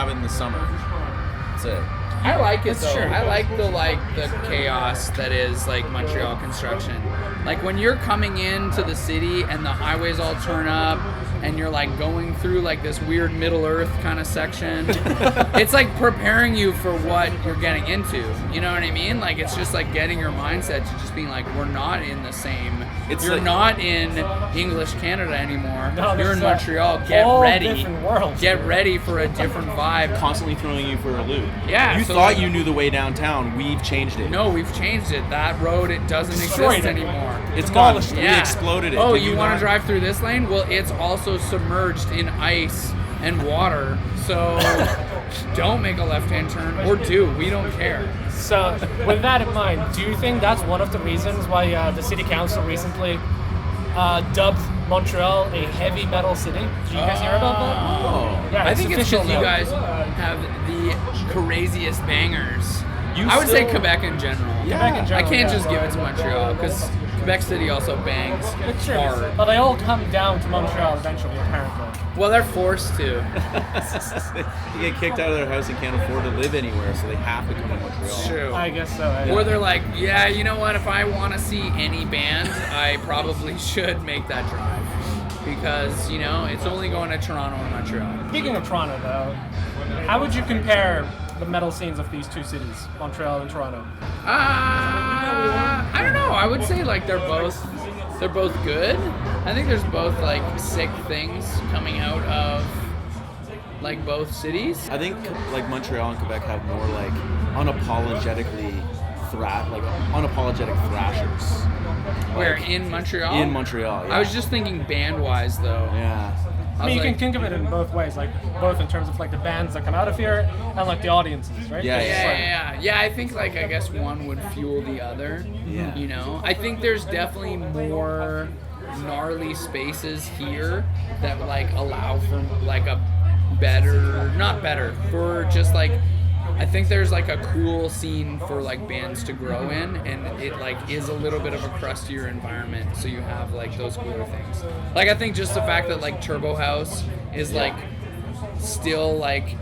have it in the summer. That's it. I like it though. True. I like the chaos that is like Montreal construction. Like when you're coming into the city and the highways all turn up and you're like going through like this weird Middle Earth kind of section. It's like preparing you for what you're getting into. You know what I mean? Like it's just like getting your mindset to just being like, we're not in the same. You're like, not in English Canada anymore. No, you're in Montreal. Get ready. Different world. Get ready for a different vibe. Constantly throwing you for a loop. Yeah. You thought you knew the way downtown. We've changed it. No, we've changed it. That road, it doesn't exist anymore. It's gone. Yeah. We exploded it. Oh, Did you want not? to drive through this lane? Well, it's also submerged in ice and water. So don't make a left-hand turn, or do. We don't care. So with that in mind, do you think that's one of the reasons why the city council recently dubbed Montreal a heavy metal city? Did you guys hear about that? Oh. Yeah, I think it's because official you now. guys have the craziest bangers. You I would say still- Quebec in general. Yeah. Quebec in I general, can't yeah. just give it to Montreal, because Quebec City also bangs It's true. hard. But they all come down to Montreal eventually, apparently. Well, they're forced to. They get kicked out of their house and can't afford to live anywhere, so they have to come to Montreal. It's true. I guess so. Yeah. Or they're like, yeah, you know what? If I want to see any band, I probably should make that drive. Because, you know, it's only going to Toronto and Montreal. Speaking of Toronto, though, how would you compare the metal scenes of these two cities, Montreal and Toronto? I don't know. I would say, like, they're both good. I think there's both, like, sick things coming out of, like, both cities. I think like Montreal and Quebec have more like unapologetically unapologetic thrashers. Where, Like, in Montreal? in Montreal, yeah. I was just thinking band-wise, though. Yeah. I mean, you was can like- think of it in both ways, like both in terms of like the bands that come out of here and like the audiences, right? Yeah, It's Yeah, like- yeah, yeah. I think, like, I guess one would fuel the other. Yeah. You know? I think there's definitely more gnarly spaces here that, like, allow for, like, a better, not better, for just, like, I think there's, like, a cool scene for, like, bands to grow in, and it, like, is a little bit of a crustier environment, so you have, like, those cooler things. Like, I think just the fact that, like, Turbo House is, like, still like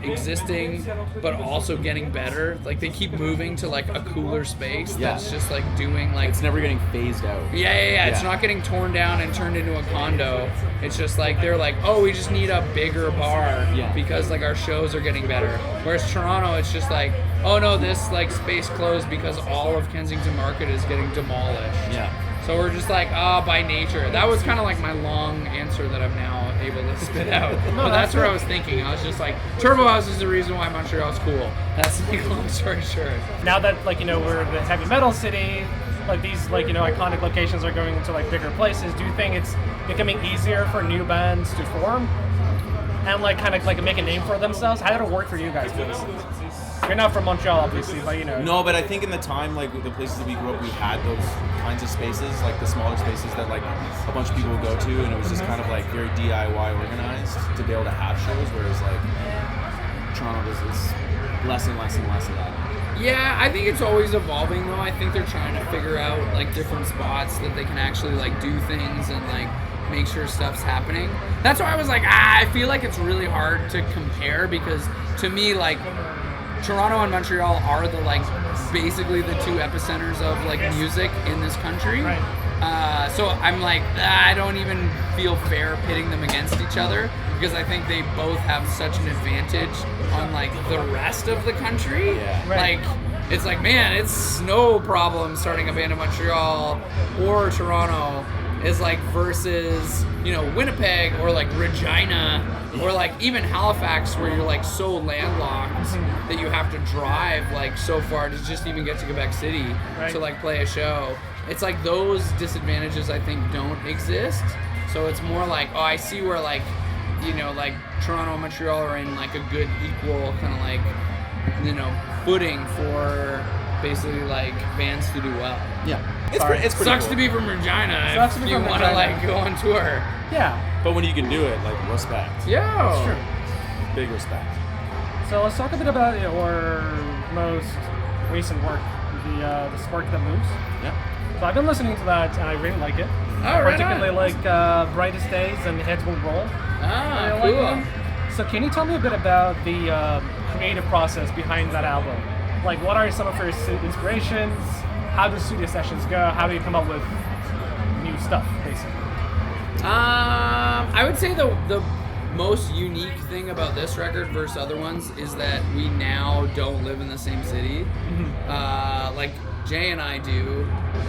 existing but also getting better. Like they keep moving to like a cooler space that's just like doing like It's never getting phased out. yeah. It's not getting torn down and turned into a condo. It's just like they're like, oh, we just need a bigger bar because like our shows are getting better. Whereas Toronto, it's just like, oh no, this like space closed because all of Kensington Market is getting demolished. Yeah. So we're just like, by nature. That was kind of like my long answer that I'm now able to spit out. But that's where I was thinking. I was just like, Turbo House is the reason why Montreal's cool. That's the long story short. Now that like we're the heavy metal city, like these like iconic locations are going into like bigger places. Do you think it's becoming easier for new bands to form and like kind of like make a name for themselves? How did it work for you guys, for instance? You're not from Montreal, obviously, but No, but I think in the time, like the places that we grew up, we had those kinds of spaces, like the smaller spaces that like a bunch of people would go to, and it was just kind of like very DIY organized to be able to have shows. Whereas like Toronto is less and less and less of that. Yeah, I think it's always evolving though. I think they're trying to figure out like different spots that they can actually like do things and like make sure stuff's happening. That's why I was like, I feel like it's really hard to compare because to me like Toronto and Montreal are the like basically the two epicenters of like music in this country. Right. So I'm like, I don't even feel fair pitting them against each other because I think they both have such an advantage on like the rest of the country. Yeah. Right. Like it's like, man, it's no problem starting a band in Montreal or Toronto is like versus, Winnipeg or like Regina or like even Halifax where you're like so landlocked that you have to drive like so far to just even get to Quebec City to like play a show. It's like those disadvantages I think don't exist. So it's more like, I see where like, like Toronto and Montreal are in like a good equal kind of like, footing for basically like bands to do well. Yeah. It's pretty Sucks cool. to be from Regina Sucks if to be you from want to Regina. like go on tour. Yeah. But when you can do it, like respect. Yeah. It's true. Big respect. So let's talk a bit about your most recent work, the Spark That Moves. Yeah. So I've been listening to that and I really like it. Oh, right Particularly on. like Brightest Days and Heads Will Roll. Ah, I cool. like them. So can you tell me a bit about the creative process behind that album? Like, what are some of your inspirations? How do studio sessions go? How do you come up with new stuff, basically? I would say the most unique thing about this record versus other ones is that we now don't live in the same city. Like Jay and I do,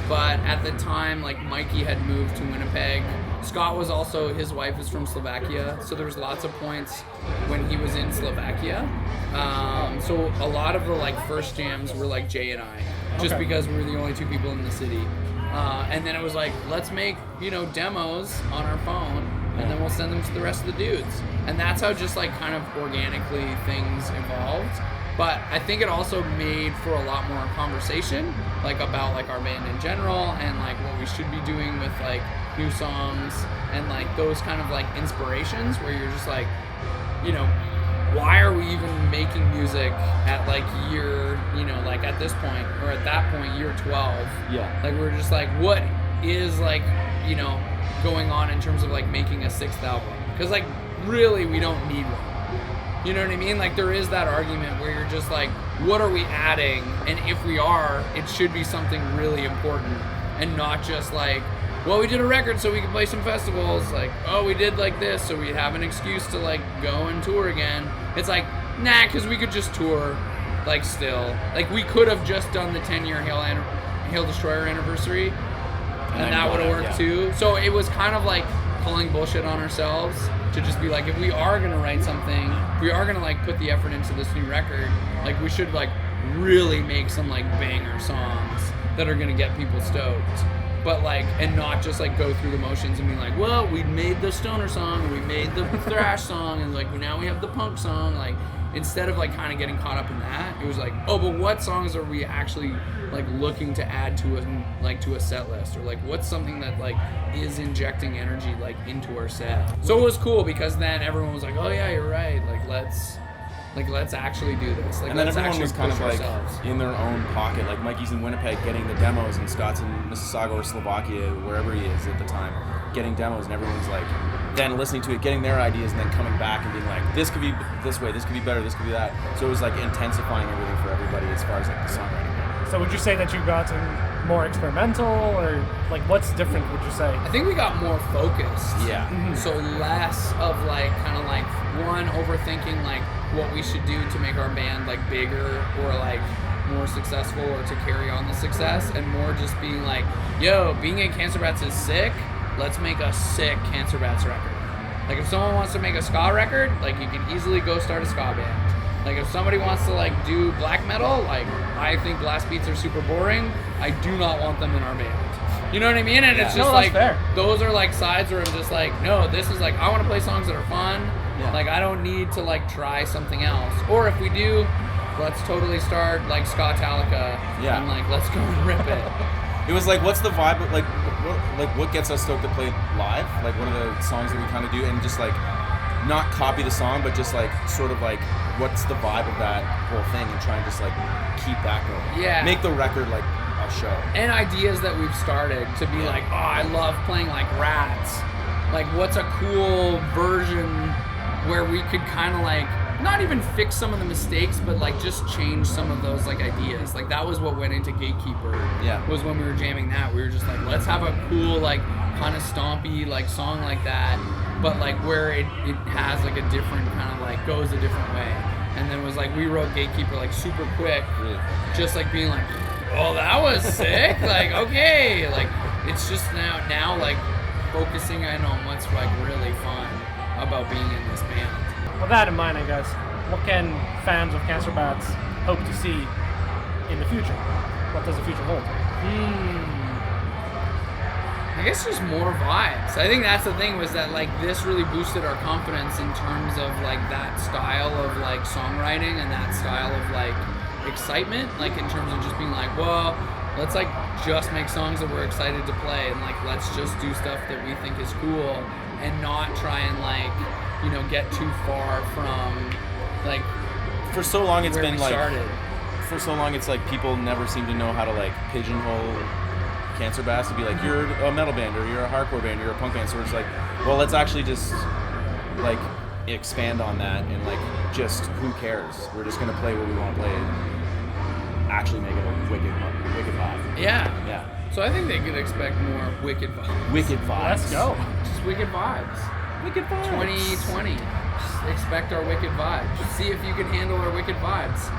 but at the time, like Mikey had moved to Winnipeg. Scott was also, his wife is from Slovakia, so there was lots of points when he was in Slovakia. So a lot of the like first jams were like Jay and I, just because we were the only two people in the city. And then it was like, let's make, demos on our phone, and then we'll send them to the rest of the dudes. And that's how just like kind of organically things evolved. But I think it also made for a lot more conversation, like about like our band in general and like what we should be doing with like new songs and like those kind of like inspirations where you're just like, why are we even making music at like year, like at this point or at that point, year 12? Yeah. Like we're just like, what is like, going on in terms of like making a sixth album? Because like really we don't need one. You know what I mean? Like there is that argument where you're just like, what are we adding? And if we are, it should be something really important and not just like, well, we did a record so we can play some festivals. Like, oh, we did like this so we have an excuse to like go and tour again. It's like, nah, because we could just tour like still. Like we could have just done the 10-year Hail Destroyer anniversary and that would have worked too. So it was kind of like calling bullshit on ourselves to just be like, if we are gonna write something, if we are gonna like put the effort into this new record, like we should like really make some like banger songs that are gonna get people stoked. But like, and not just like go through the motions and be like, well, we made the stoner song, we made the thrash song, and like now we have the punk song. Like instead of like kind of getting caught up in that, it was like, oh, but what songs are we actually like looking to add to a set list, or like what's something that like is injecting energy like into our set. So it was cool because then everyone was like, oh yeah, you're right, like let's actually do this. Like, and then let's everyone was kind of like ourselves in their own pocket. Like Mikey's in Winnipeg getting the demos, and Scott's in Mississauga or Slovakia, wherever he is at the time, getting demos, and everyone's like then listening to it, getting their ideas, and then coming back and being like, this could be this way, this could be better, this could be that. So it was like intensifying everything for everybody as far as like the songwriting. So would you say that you've gotten more experimental, or like what's different, would you say? I think we got more focused. Yeah. So less of like kind of like one overthinking like what we should do to make our band like bigger or like more successful or to carry on the success, and more just being like, yo, being in Cancer Bats is sick, let's make a sick Cancer Bats record. Like if someone wants to make a ska record, like you can easily go start a ska band. Like if somebody wants to like do black metal, like I think blast beats are super boring, I do not want them in our band. You know what I mean? And it's just like, fair. Those are like sides where I'm just like, no, this is like, I want to play songs that are fun. Yeah. Like I don't need to like try something else. Or if we do, let's totally start like Ska-Talica. Yeah. And like, let's go and rip it. It was like, what's the vibe? What gets us stoked to play live? Like one of the songs that we kind of do, and just like not copy the song, but just like sort of like what's the vibe of that whole thing, and try and just like keep that going. Yeah. Make the record like a show. And ideas that we've started to be like, oh, I love playing like Rats. Like what's a cool version where we could kind of like not even fix some of the mistakes, but like just change some of those like ideas. Like that was what went into Gatekeeper. Yeah. Was when we were jamming that. We were just like, let's have a cool like kind of stompy like song like that, but like where it has like a different kind of like goes a different way. And then it was like we wrote Gatekeeper like super quick, just like being like, oh, that was sick. Like okay, like it's just now like focusing in on what's like really fun about being in this band. With that in mind, I guess, what can fans of Cancer Bats hope to see in the future? What does the future hold? I guess just more vibes. I think that's the thing, was that like this really boosted our confidence in terms of like that style of like songwriting and that style of like excitement, like in terms of just being like, well, let's like just make songs that we're excited to play, and like let's just do stuff that we think is cool and not try and like, you know, get too far from like For so long it's where been we like started. For so long it's like people never seem to know how to like pigeonhole Cancer Bats to be like, you're a metal band or you're a hardcore band, you're a punk band. So it's like, well, let's actually just like expand on that and like just who cares? We're just gonna play what we want to play and actually make it a wicked vibe. Yeah. Yeah. So I think they could expect more wicked vibes. Wicked vibes. Let's go. Just wicked vibes. Wicked vibes. 2020. Just expect our wicked vibes. See if you can handle our wicked vibes.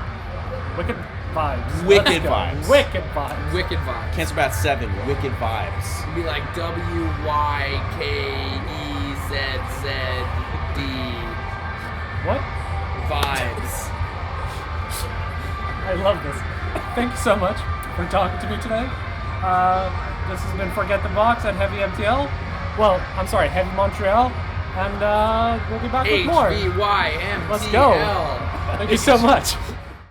Wicked vibes. Wicked Let's go. vibes. Wicked vibes. Wicked vibes. Cancer Bat 7. Wicked vibes. It'd be like WYKEZZD What? vibes. I love this. Thank you so much for talking to me today. This has been Forget the Box at Heavy MTL. Well, I'm sorry, Heavy Montreal. And we'll be back with more. HVYMTL. Let's go. Thank you so much.